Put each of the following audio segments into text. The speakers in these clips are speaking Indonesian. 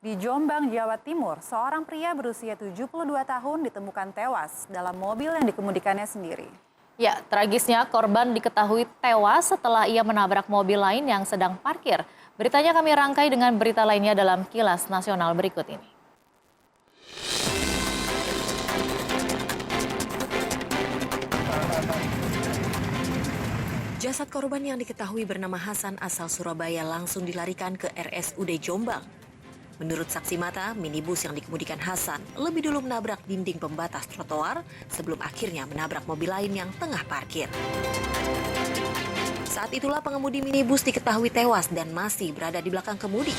Di Jombang, Jawa Timur, seorang pria berusia 72 tahun ditemukan tewas dalam mobil yang dikemudikannya sendiri. Ya, tragisnya korban diketahui tewas setelah ia menabrak mobil lain yang sedang parkir. Beritanya kami rangkai dengan berita lainnya dalam Kilas Nasional berikut ini. Jasad korban yang diketahui bernama Hasan asal Surabaya langsung dilarikan ke RSUD Jombang. Menurut saksi mata, minibus yang dikemudikan Hasan lebih dulu menabrak dinding pembatas trotoar sebelum akhirnya menabrak mobil lain yang tengah parkir. Saat itulah pengemudi minibus diketahui tewas dan masih berada di belakang kemudi.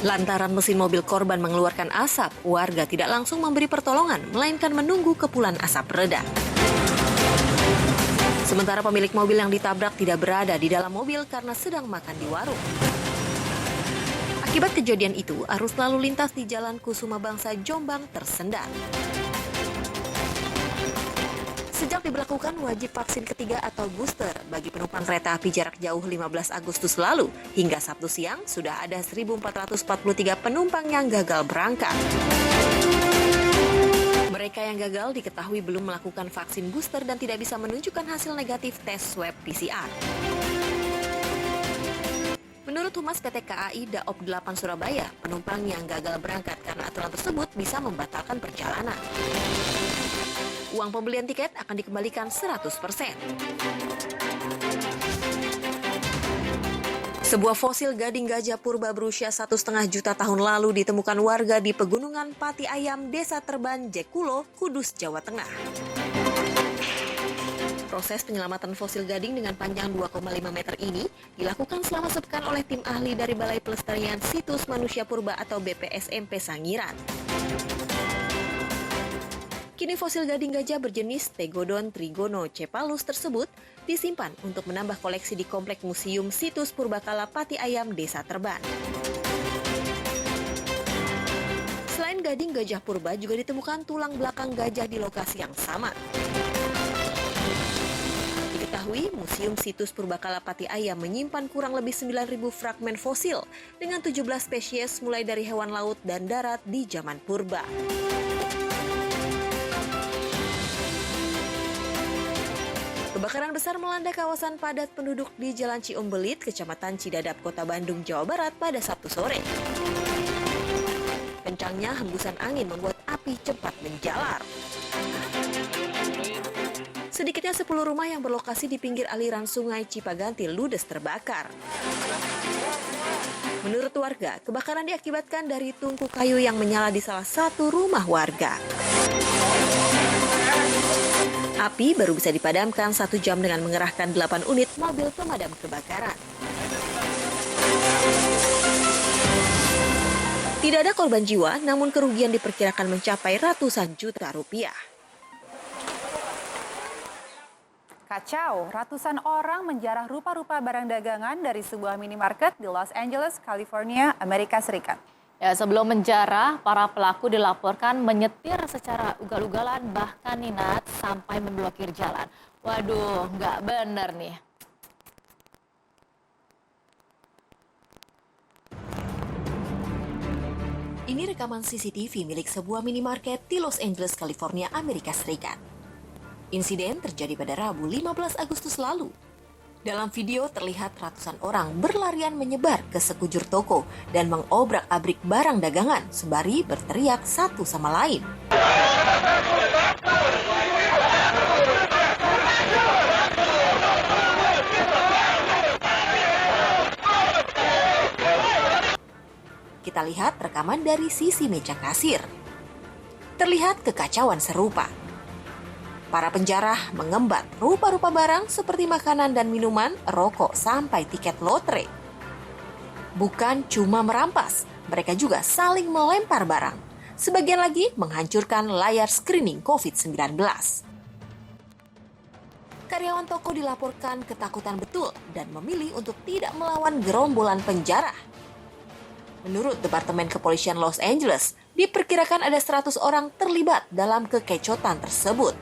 Lantaran mesin mobil korban mengeluarkan asap, warga tidak langsung memberi pertolongan, melainkan menunggu kepulan asap reda. Sementara pemilik mobil yang ditabrak tidak berada di dalam mobil karena sedang makan di warung. Akibat kejadian itu, arus lalu lintas di Jalan Kusuma Bangsa Jombang tersendat. Sejak diberlakukan wajib vaksin ketiga atau booster bagi penumpang kereta api jarak jauh 15 Agustus lalu, hingga Sabtu siang sudah ada 1.443 penumpang yang gagal berangkat. Mereka yang gagal diketahui belum melakukan vaksin booster dan tidak bisa menunjukkan hasil negatif tes swab PCR. Menurut Humas PT KAI Daop 8 Surabaya, penumpang yang gagal berangkat karena aturan tersebut bisa membatalkan perjalanan. Uang pembelian tiket akan dikembalikan 100%. Sebuah fosil gading gajah purba berusia 1,5 juta tahun lalu ditemukan warga di Pegunungan Pati Ayam, Desa Terban, Jekulo, Kudus, Jawa Tengah. Proses penyelamatan fosil gading dengan panjang 2,5 meter ini dilakukan selama sepekan oleh tim ahli dari Balai Pelestarian Situs Manusia Purba atau BPSMP Sangiran. Kini fosil gading gajah berjenis Tegodon trigonocephalus tersebut disimpan untuk menambah koleksi di Komplek Museum Situs Purbakala Pati Ayam, Desa Terban. Selain gading gajah purba, juga ditemukan tulang belakang gajah di lokasi yang sama. Diketahui, Museum Situs Purbakala Pati Ayam menyimpan kurang lebih 9.000 fragmen fosil dengan 17 spesies mulai dari hewan laut dan darat di zaman purba. Kebakaran besar melanda kawasan padat penduduk di Jalan Ciumbelit, Kecamatan Cidadap, Kota Bandung, Jawa Barat pada Sabtu sore. Kencangnya hembusan angin membuat api cepat menjalar. Sedikitnya 10 rumah yang berlokasi di pinggir aliran Sungai Cipaganti ludes terbakar. Menurut warga, kebakaran diakibatkan dari tungku kayu yang menyala di salah satu rumah warga. Api baru bisa dipadamkan 1 jam dengan mengerahkan 8 unit mobil pemadam kebakaran. Tidak ada korban jiwa, namun kerugian diperkirakan mencapai ratusan juta rupiah. Kacau, ratusan orang menjarah rupa-rupa barang dagangan dari sebuah minimarket di Los Angeles, California, Amerika Serikat. Ya, sebelum menjarah, para pelaku dilaporkan menyetir secara ugal-ugalan bahkan ninat sampai memblokir jalan. Waduh, nggak bener nih. Ini rekaman CCTV milik sebuah minimarket di Los Angeles, California, Amerika Serikat. Insiden terjadi pada Rabu 15 Agustus lalu. Dalam video terlihat ratusan orang berlarian menyebar ke sekujur toko dan mengobrak-abrik barang dagangan sembari berteriak satu sama lain. Kita lihat rekaman dari sisi meja kasir. Terlihat kekacauan serupa. Para penjarah mengembat rupa-rupa barang seperti makanan dan minuman, rokok, sampai tiket lotre. Bukan cuma merampas, mereka juga saling melempar barang. Sebagian lagi menghancurkan layar screening COVID-19. Karyawan toko dilaporkan ketakutan betul dan memilih untuk tidak melawan gerombolan penjarah. Menurut Departemen Kepolisian Los Angeles, diperkirakan ada 100 orang terlibat dalam kekecotan tersebut.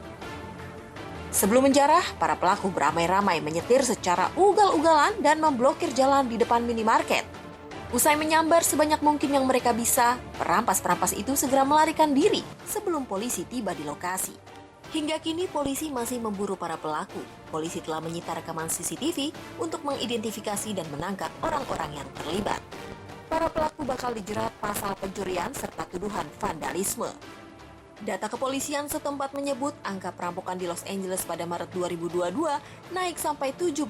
Sebelum menjarah, para pelaku beramai-ramai menyetir secara ugal-ugalan dan memblokir jalan di depan minimarket. Usai menyambar sebanyak mungkin yang mereka bisa, perampas-perampas itu segera melarikan diri sebelum polisi tiba di lokasi. Hingga kini polisi masih memburu para pelaku. Polisi telah menyita rekaman CCTV untuk mengidentifikasi dan menangkap orang-orang yang terlibat. Para pelaku bakal dijerat pasal pencurian serta tuduhan vandalisme. Data kepolisian setempat menyebut angka perampokan di Los Angeles pada Maret 2022 naik sampai 17%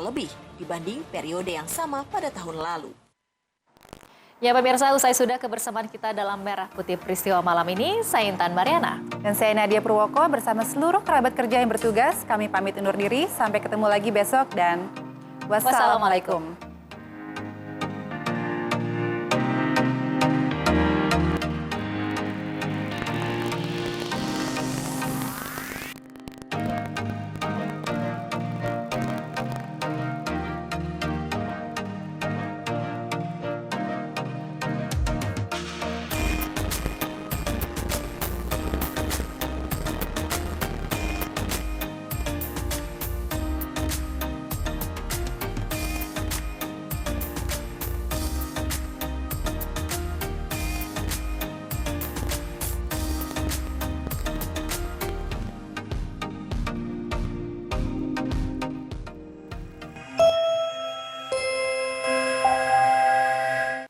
lebih dibanding periode yang sama pada tahun lalu. Ya pemirsa, usai sudah kebersamaan kita dalam Merah Putih Peristiwa malam ini, saya Intan Mariana. Dan saya Nadia Purwoko bersama seluruh kerabat kerja yang bertugas. Kami pamit undur diri, sampai ketemu lagi besok dan wassalamualaikum.